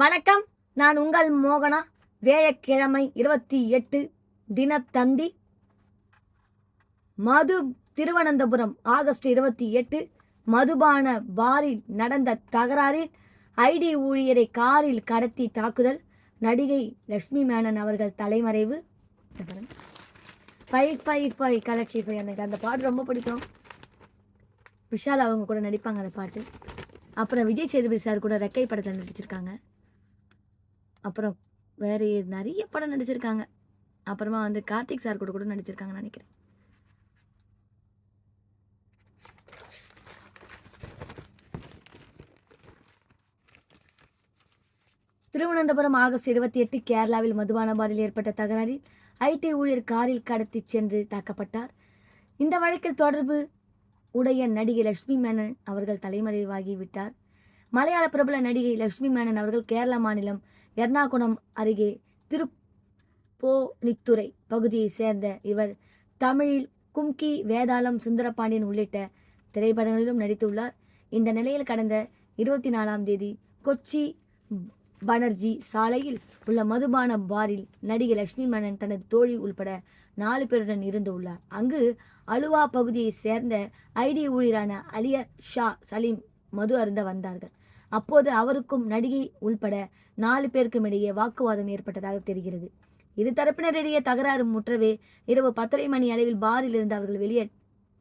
வணக்கம். நான் உங்கள் மோகனா. வேழக்கிழமை 28 தினத்தந்தி மது திருவனந்தபுரம் ஆகஸ்ட் 28 மதுபான பாரில் நடந்த தகராறில் ஐடி ஊழியரை காரில் கடத்தி தாக்குதல். நடிகை லட்சுமி மேனன் அவர்கள் தலைமறைவு. 555 கலெக்ஷி எனக்கு அந்த பாட்டு ரொம்ப பிடிக்கும். விஷால் அவங்க கூட நடிப்பாங்க அந்த பாட்டு. அப்புறம் விஜய் சேதுபதி சார் கூட ரெக்கை படத்தில் நடிச்சிருக்காங்க. அப்புறம் வேறு நிறைய படம் நடிச்சிருக்காங்க. அப்புறமா கார்த்திக் சார் கூட நடிச்சிருக்காங்கன்னு நினைக்கிறேன். திருவனந்தபுரம் ஆகஸ்ட் 28 கேரளாவில் மதுபான பாரில் ஏற்பட்ட தகராறில் ஐடி ஊழியர் காரில் கடத்தி சென்று தாக்கப்பட்டார். இந்த வழக்கில் தொடர்பு உடைய நடிகை லட்சுமி மேனன் அவர்கள் தலைமறைவாகிவிட்டார். மலையாள பிரபல நடிகை லட்சுமி மேனன் அவர்கள் கேரள மாநிலம் எர்ணாகுளம் அருகே திருப்போனித்துறை பகுதியை சேர்ந்த இவர் தமிழில் கும்கி, வேதாளம், சுந்தரபாண்டியன் உள்ளிட்ட திரைப்படங்களிலும் நடித்துள்ளார். இந்த நிலையில் கடந்த 24ஆம் தேதி கொச்சி பனர்ஜி சாலையில் உள்ள மதுபான பாரில் நடிகை லட்சுமி மேனன் தனது தோழி உள்பட 4 பேருடன் இருந்து உள்ளார். அங்கு அலுவா பகுதியை சேர்ந்த ஐடி ஊழியரான அலியர் ஷா சலீம் மது அருந்த வந்தார்கள். அப்போது அவருக்கும் நடிகை உள்பட 4 பேருக்கும் இடையே வாக்குவாதம் ஏற்பட்டதாக தெரிகிறது. இரு தரப்பினரிடையே தகராறு முற்றவே இரவு 10:30 மணி அளவில் பாரில் இருந்து அவர்கள் வெளியே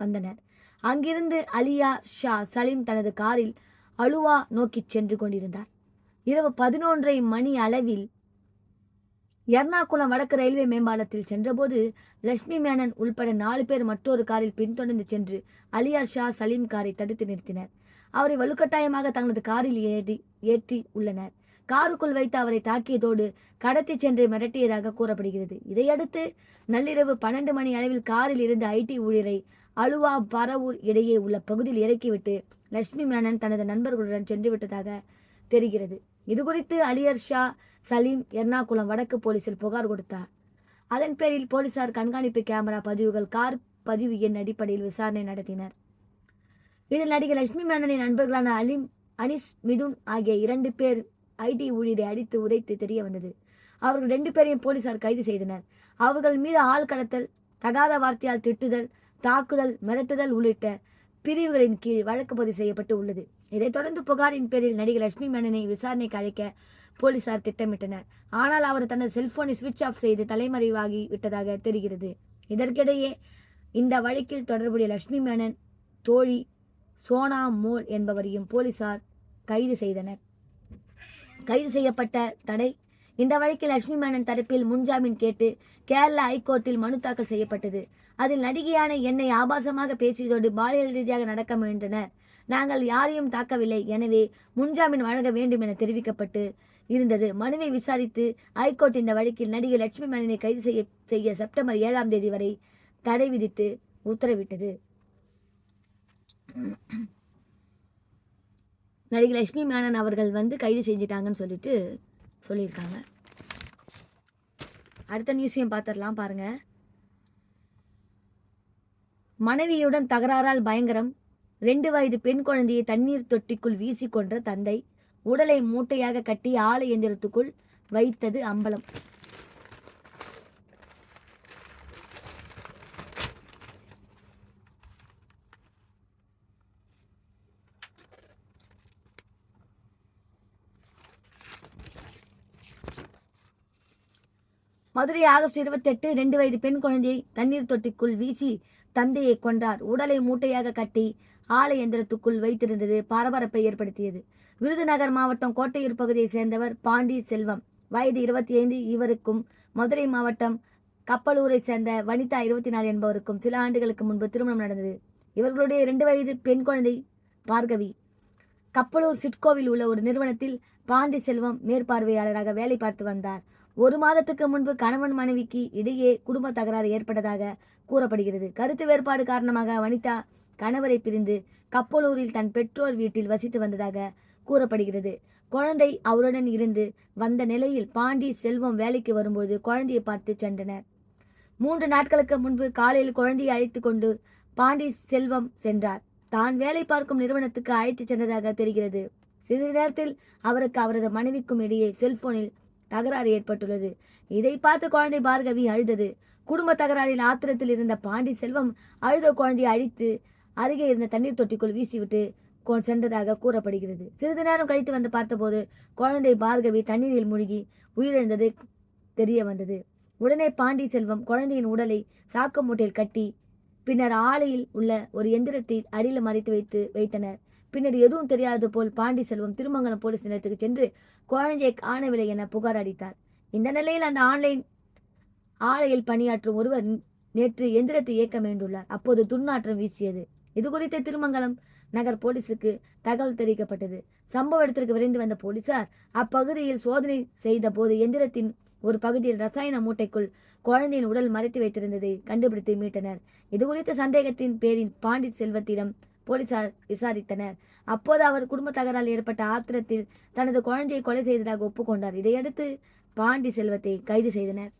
வந்தனர். அங்கிருந்து அலியா ஷா சலீம் தனது காரில் அலுவா நோக்கி சென்று கொண்டிருந்தார். இரவு 11:30 மணி அளவில் எர்ணாகுளம் வடக்கு ரயில்வே மேம்பாலத்தில் சென்றபோது லட்சுமி மேனன் உள்பட 4 பேர் மற்றொரு காரில் பின்தொடர்ந்து சென்று அலியார் ஷா சலீம் காரை தடுத்து நிறுத்தினர். அவரை வலுக்கட்டாயமாக தங்களது காரில் ஏற்றி உள்ளனர். காருக்குள் வைத்து அவரை தாக்கியதோடு கடத்தி சென்று மிரட்டியதாக கூறப்படுகிறது. இதையடுத்து நள்ளிரவு 12 மணி அளவில் காரில் இருந்த ஐடி ஊழியரை அலுவா பரவூர் இடையே உள்ள பகுதியில் இறக்கிவிட்டு லட்சுமி மேனன் தனது நண்பர்களுடன் சென்று விட்டதாக தெரிகிறது. இதுகுறித்து அலியர் ஷா சலீம் எர்ணாகுளம் வடக்கு போலீசில் புகார் கொடுத்தார். அதன் பேரில் போலீசார் கண்காணிப்பு கேமரா பதிவுகள், கார் பதிவு எண் அடிப்படையில் விசாரணை நடத்தினர். இதில் நடிகை லட்சுமி மேனனின் நண்பர்களான அனிஸ், மிதுன் ஆகிய 2 பேர் ஐடி ஊழியரை அடித்து உதைத்து தெரிய வந்தது. அவர்கள் 2 பேரையும் போலீசார் கைது செய்தனர். அவர்கள் மீது ஆள் கடத்தல், தகாத வார்த்தையால் திட்டுதல், தாக்குதல், மிரட்டுதல் உள்ளிட்ட பிரிவுகளின் கீழ் வழக்கு பதிவு செய்யப்பட்டு உள்ளது. இதைத் தொடர்ந்து புகாரின் பேரில் நடிகை லட்சுமி மேனனை விசாரணைக்கு அழைக்க போலீசார் திட்டமிட்டனர். ஆனால் அவர் தனது செல்போனை சுவிட்ச் ஆஃப் செய்து தலைமறைவாகி விட்டதாக தெரிகிறது. இதற்கிடையே இந்த வழக்கில் தொடர்புடைய லட்சுமி மேனன் தோழி சோனா மோல் என்பவரையும் போலீசார் கைது செய்தனர். கைது செய்யப்பட்ட தடை இந்த வழக்கில் லட்சுமி மேனன் தரப்பில் முன்ஜாமீன் கேட்டு கேரளா ஐகோர்ட்டில் மனு தாக்கல் செய்யப்பட்டது. அதில் நடிகையான என்னை ஆபாசமாக பேசியதோடு பாலியல் ரீதியாக நடக்க முயன்றனர். நாங்கள் யாரையும் தாக்கவில்லை, எனவே முன்ஜாமீன் வழங்க வேண்டும் என தெரிவிக்கப்பட்டு இருந்தது. மனுவை விசாரித்து ஐகோர்ட் இந்த வழக்கில் நடிகை லட்சுமி மேனனை கைது செய்ய செப்டம்பர் 7ஆம் தேதி வரை தடை விதித்து உத்தரவிட்டது. நடிகை லட்சுமி மேனன் அவர்கள் கைது செஞ்சிட்டாங்கன்னு சொல்லியிருக்காங்க. அடுத்த நியூஸையும் பார்த்துடலாம் பாருங்க. மனைவியுடன் தகராறால் பயங்கரம். 2 வயது பெண் குழந்தையை தண்ணீர் தொட்டிக்குள் வீசி கொன்ற தந்தை. உடலை மூட்டையாக கட்டி ஆலை இயந்திரத்துக்குள் வைத்தது அம்பலம். மதுரை ஆகஸ்ட் 28 2 வயது பெண் குழந்தையை தண்ணீர் தொட்டிக்குள் வீசி தந்தையை கொன்றார். உடலை மூட்டையாக கட்டி ஆலை எந்திரத்துக்குள் வைத்திருந்தது பரபரப்பை ஏற்படுத்தியது. விருதுநகர் மாவட்டம் கோட்டையூர் பகுதியை சேர்ந்தவர் பாண்டி செல்வம், வயது 25. இவருக்கும் மதுரை மாவட்டம் கப்பலூரை சேர்ந்த வனிதா 24 என்பவருக்கும் சில ஆண்டுகளுக்கு முன்பு திருமணம் நடந்தது. இவர்களுடைய 2 வயது பெண் குழந்தை பார்கவி. கப்பலூர் சிட்கோவில் உள்ள ஒரு நிறுவனத்தில் பாண்டி செல்வம் மேற்பார்வையாளராக வேலை பார்த்து வந்தார். 1 மாதத்துக்கு முன்பு கணவன் மனைவிக்கு இடையே குடும்ப தகராறு ஏற்பட்டதாக கூறப்படுகிறது. கருத்து வேறுபாடு காரணமாக வனிதா கணவரை பிரிந்து கப்பலூரில் தன் பெற்றோர் வீட்டில் வசித்து வந்ததாக கூறப்படுகிறது. குழந்தை அவருடன் இருந்து வந்த நிலையில் பாண்டி செல்வம் வேலைக்கு வரும்போது குழந்தையை பார்த்து சென்றனர். 3 நாட்களுக்கு முன்பு காலையில் குழந்தையை அழைத்து கொண்டு பாண்டி செல்வம் சென்றார். தான் வேலை பார்க்கும் நிறுவனத்துக்கு அழைத்து சென்றதாக தெரிகிறது. சிறிது நேரத்தில் அவருக்கு அவரது மனைவிக்கும் இடையே செல்போனில் தகராறு ஏற்பட்டுள்ளது. இதை பார்த்து குழந்தை பார்கவி அழுதது. குடும்ப தகராறில் ஆத்திரத்தில் இருந்த பாண்டி செல்வம் அழுத குழந்தையை அழித்து அருகே இருந்த தண்ணீர் தொட்டிக்குள் வீசிவிட்டு சென்றதாக கூறப்படுகிறது. சிறிது நேரம் கழித்து வந்து பார்த்தபோது குழந்தை பார்கவி தண்ணீரில் மூழ்கி உயிரிழந்தது தெரிய வந்தது. உடனே பாண்டி செல்வம் குழந்தையின் உடலை சாக்கு மூட்டையில் கட்டி பின்னர் ஆலையில் உள்ள ஒரு எந்திரத்தை அடியில் மறைத்து வைத்தனர். பின்னர் எதுவும் தெரியாதது போல் பாண்டி செல்வம் திருமங்கலம் போலீஸ் நிலையத்துக்கு சென்று குழந்தையை காணவில்லை என புகார் அளித்தார். இந்த நிலையில் அந்த ஆலையில் பணியாற்றும் ஒருவர் நேற்று எந்திரத்தை இயக்க வேண்டுள்ளார். அப்போது துர்நாற்றம் வீசியது. இது குறித்து திருமங்கலம் நகர் போலீசுக்கு தகவல் தெரிவிக்கப்பட்டது. சம்பவ இடத்திற்கு விரைந்து வந்த போலீசார் அப்பகுதியில் சோதனை செய்த போது எந்திரத்தின் ஒரு பகுதியில் ரசாயன மூட்டைக்குள் குழந்தையின் உடல் மறைத்து வைத்திருந்ததை கண்டுபிடித்து மீட்டனர். இது குறித்த சந்தேகத்தின் பேரில் பாண்டி செல்வத்திடம் போலீசார் விசாரித்தனர். அப்போது அவர் குடும்ப தகரால் ஏற்பட்ட ஆத்திரத்தில் தனது குழந்தையை கொலை செய்ததாக ஒப்புக்கொண்டார். இதையடுத்து பாண்டி செல்வத்தை கைது செய்தனர்.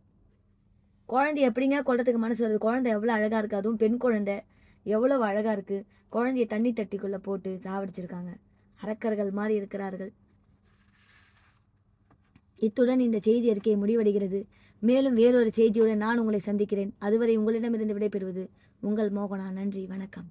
குழந்தை எப்படிங்க கொல்றதுக்கு மனசு வருது? குழந்தை எவ்வளோ அழகா இருக்கு, அதுவும் பெண் குழந்தை எவ்வளவு அழகா இருக்கு. குழந்தைய தண்ணி தட்டிக்குள்ள போட்டு சாவடிச்சிருக்காங்க. அரக்கர்கள் மாதிரி இருக்கிறார்கள். இத்துடன் இந்த செய்தி அறிக்கை முடிவடைகிறது. மேலும் வேறொரு செய்தியுடன் நான் உங்களை சந்திக்கிறேன். அதுவரை உங்களிடமிருந்து விடைபெறுவது உங்கள் மோகனா. நன்றி, வணக்கம்.